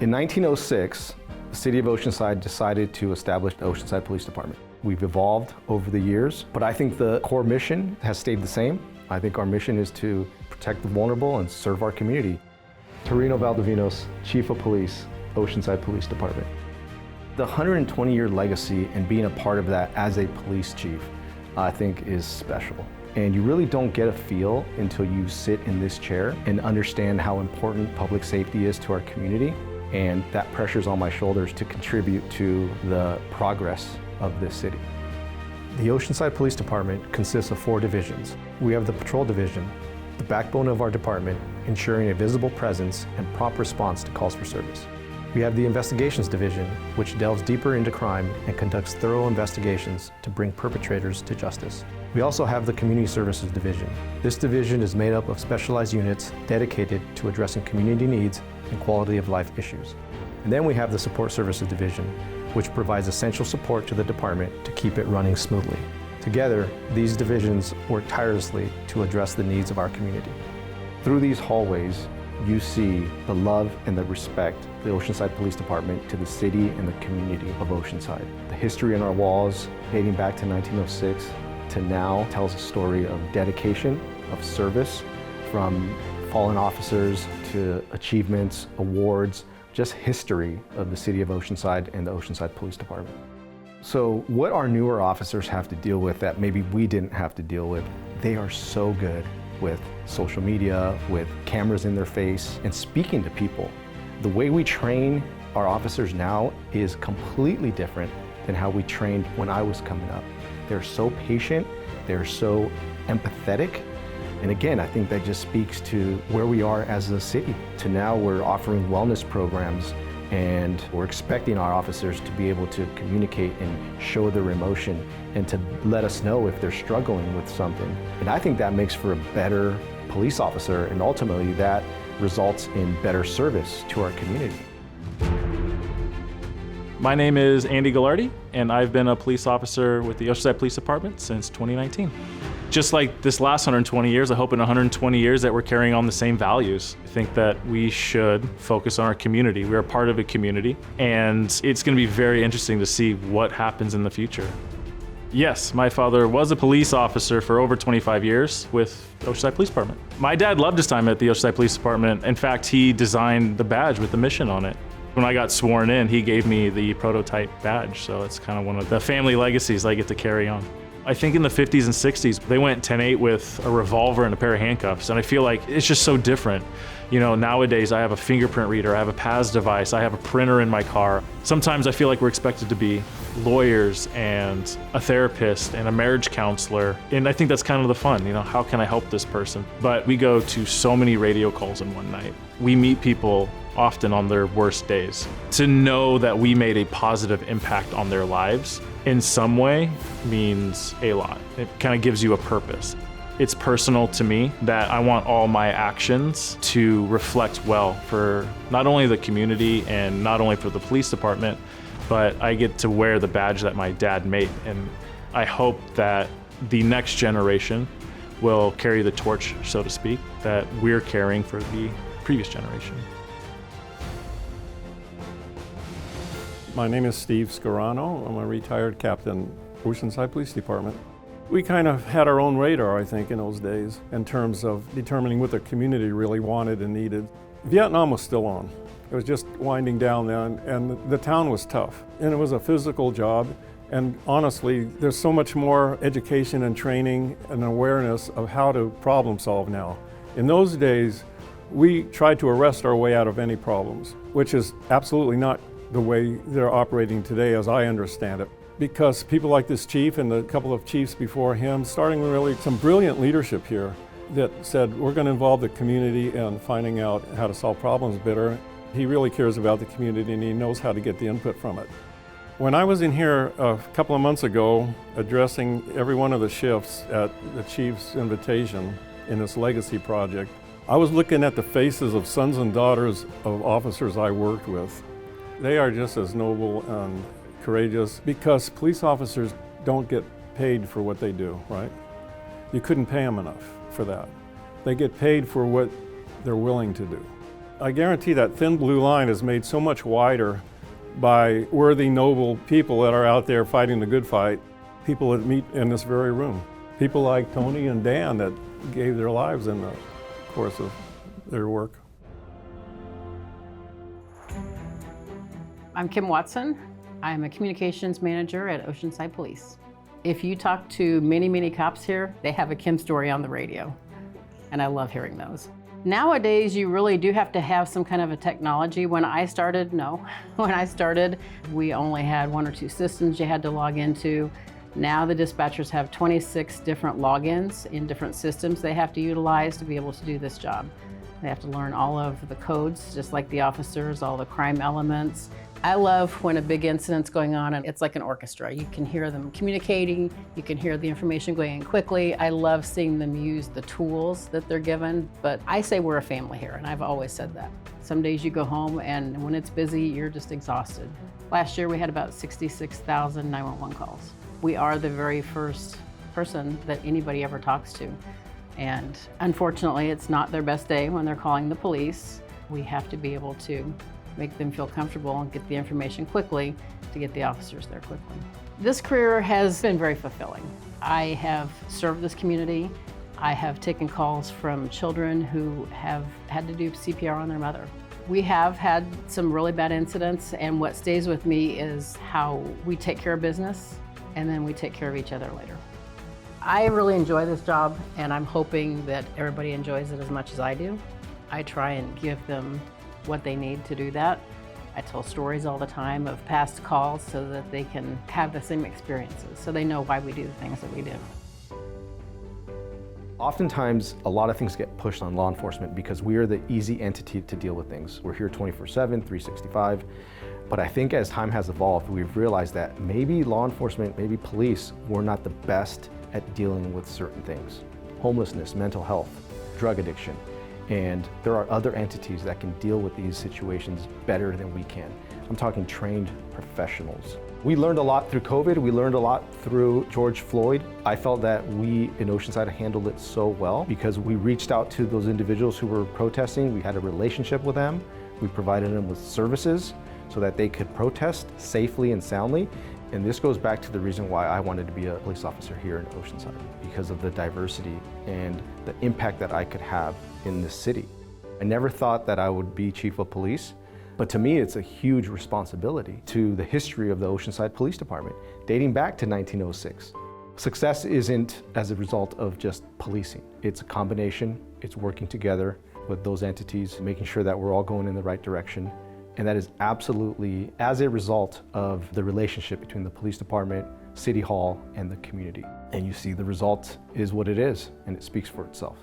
In 1906, the city of Oceanside decided to establish the Oceanside Police Department. We've evolved over the years, but I think the core mission has stayed the same. I think our mission is to protect the vulnerable and serve our community. Torino Valdivinos, Chief of Police, Oceanside Police Department. The 120-year legacy and being a part of that as a police chief, I think is special. And you really don't get a feel until you sit in this chair and understand how important public safety is to our community. And that pressure's on my shoulders to contribute to the progress of this city. The Oceanside Police Department consists of 4 divisions. We have the Patrol Division, the backbone of our department, ensuring a visible presence and prompt response to calls for service. We have the Investigations Division, which delves deeper into crime and conducts thorough investigations to bring perpetrators to justice. We also have the Community Services Division. This division is made up of specialized units dedicated to addressing community needs and quality of life issues. And then we have the Support Services Division, which provides essential support to the department to keep it running smoothly. Together, these divisions work tirelessly to address the needs of our community. Through these hallways, you see the love and the respect of the Oceanside Police Department to the city and the community of Oceanside. The history on our walls, dating back to 1906 to now, tells a story of dedication, of service, from fallen officers to achievements, awards, just history of the city of Oceanside and the Oceanside Police Department. So what our newer officers have to deal with that maybe we didn't have to deal with, they are so good with social media, with cameras in their face, and speaking to people. The way we train our officers now is completely different than how we trained when I was coming up. They're so patient, they're so empathetic, and again, I think that just speaks to where we are as a city. To now we're offering wellness programs, and we're expecting our officers to be able to communicate and show their emotion and to let us know if they're struggling with something. And I think that makes for a better police officer, and ultimately that results in better service to our community. My name is Andy Gallardi, and I've been a police officer with the Oceanside Police Department since 2019. Just like this last 120 years, I hope in 120 years that we're carrying on the same values. I think that we should focus on our community. We're a part of a community, and it's going to be very interesting to see what happens in the future. Yes, my father was a police officer for over 25 years with the Oceanside Police Department. My dad loved his time at the Oceanside Police Department. In fact, he designed the badge with the mission on it. When I got sworn in, he gave me the prototype badge, so it's kind of one of the family legacies I get to carry on. I think in the 50s and 60s, they went 10-8 with a revolver and a pair of handcuffs, and I feel like it's just so different. You know, nowadays I have a fingerprint reader, I have a PAS device, I have a printer in my car. Sometimes I feel like we're expected to be lawyers and a therapist and a marriage counselor, and I think that's kind of the fun, you know, how can I help this person? But we go to so many radio calls in one night. We meet people often on their worst days. To know that we made a positive impact on their lives in some way means a lot. It kind of gives you a purpose. It's personal to me that I want all my actions to reflect well for not only the community and not only for the police department, but I get to wear the badge that my dad made. And I hope that the next generation will carry the torch, so to speak, that we're carrying for the previous generation. My name is Steve Scarano. I'm a retired captain, Oceanside Police Department. We kind of had our own radar, I think, in those days in terms of determining what the community really wanted and needed. Vietnam was still on. It was just winding down then, and the town was tough. And it was a physical job, and honestly, there's so much more education and training and awareness of how to problem solve now. In those days, we tried to arrest our way out of any problems, which is absolutely not the way they're operating today as I understand it. Because people like this chief and a couple of chiefs before him, starting really some brilliant leadership here that said, we're going to involve the community in finding out how to solve problems better. He really cares about the community and he knows how to get the input from it. When I was in here a couple of months ago addressing every one of the shifts at the chief's invitation in this legacy project, I was looking at the faces of sons and daughters of officers I worked with. They are just as noble and courageous because police officers don't get paid for what they do, right? You couldn't pay them enough for that. They get paid for what they're willing to do. I guarantee that thin blue line is made so much wider by worthy, noble people that are out there fighting the good fight, people that meet in this very room. People like Tony and Dan that gave their lives in the course of their work. I'm Kim Watson. I'm a communications manager at Oceanside Police. If you talk to many cops here, they have a Kim story on the radio, and I love hearing those. Nowadays, you really do have to have some kind of a technology. When I started, no. When I started, we only had 1 or 2 systems you had to log into. Now the dispatchers have 26 different logins in different systems they have to utilize to be able to do this job. They have to learn all of the codes, just like the officers, all the crime elements. I love when a big incident's going on and it's like an orchestra. You can hear them communicating, you can hear the information going in quickly. I love seeing them use the tools that they're given, but I say we're a family here, and I've always said that. Some days you go home and when it's busy, you're just exhausted. Last year we had about 66,000 911 calls. We are the very first person that anybody ever talks to. And unfortunately, it's not their best day when they're calling the police. We have to be able to make them feel comfortable and get the information quickly to get the officers there quickly. This career has been very fulfilling. I have served this community. I have taken calls from children who have had to do CPR on their mother. We have had some really bad incidents, and what stays with me is how we take care of business and then we take care of each other later. I really enjoy this job, and I'm hoping that everybody enjoys it as much as I do. I try and give them what they need to do that. I tell stories all the time of past calls so that they can have the same experiences, so they know why we do the things that we do. Oftentimes, a lot of things get pushed on law enforcement because we are the easy entity to deal with things. We're here 24/7, 365. But I think as time has evolved, we've realized that maybe law enforcement, maybe police, were not the best at dealing with certain things. Homelessness, mental health, drug addiction. And there are other entities that can deal with these situations better than we can. I'm talking trained professionals. We learned a lot through COVID. We learned a lot through George Floyd. I felt that we in Oceanside handled it so well because we reached out to those individuals who were protesting. We had a relationship with them. We provided them with services so that they could protest safely and soundly. And this goes back to the reason why I wanted to be a police officer here in Oceanside, because of the diversity and the impact that I could have in this city. I never thought that I would be chief of police, but to me it's a huge responsibility to the history of the Oceanside Police Department, dating back to 1906. Success isn't as a result of just policing. It's a combination, it's working together with those entities, making sure that we're all going in the right direction. And that is absolutely as a result of the relationship between the police department, City Hall, and the community. And you see the result is what it is, and it speaks for itself.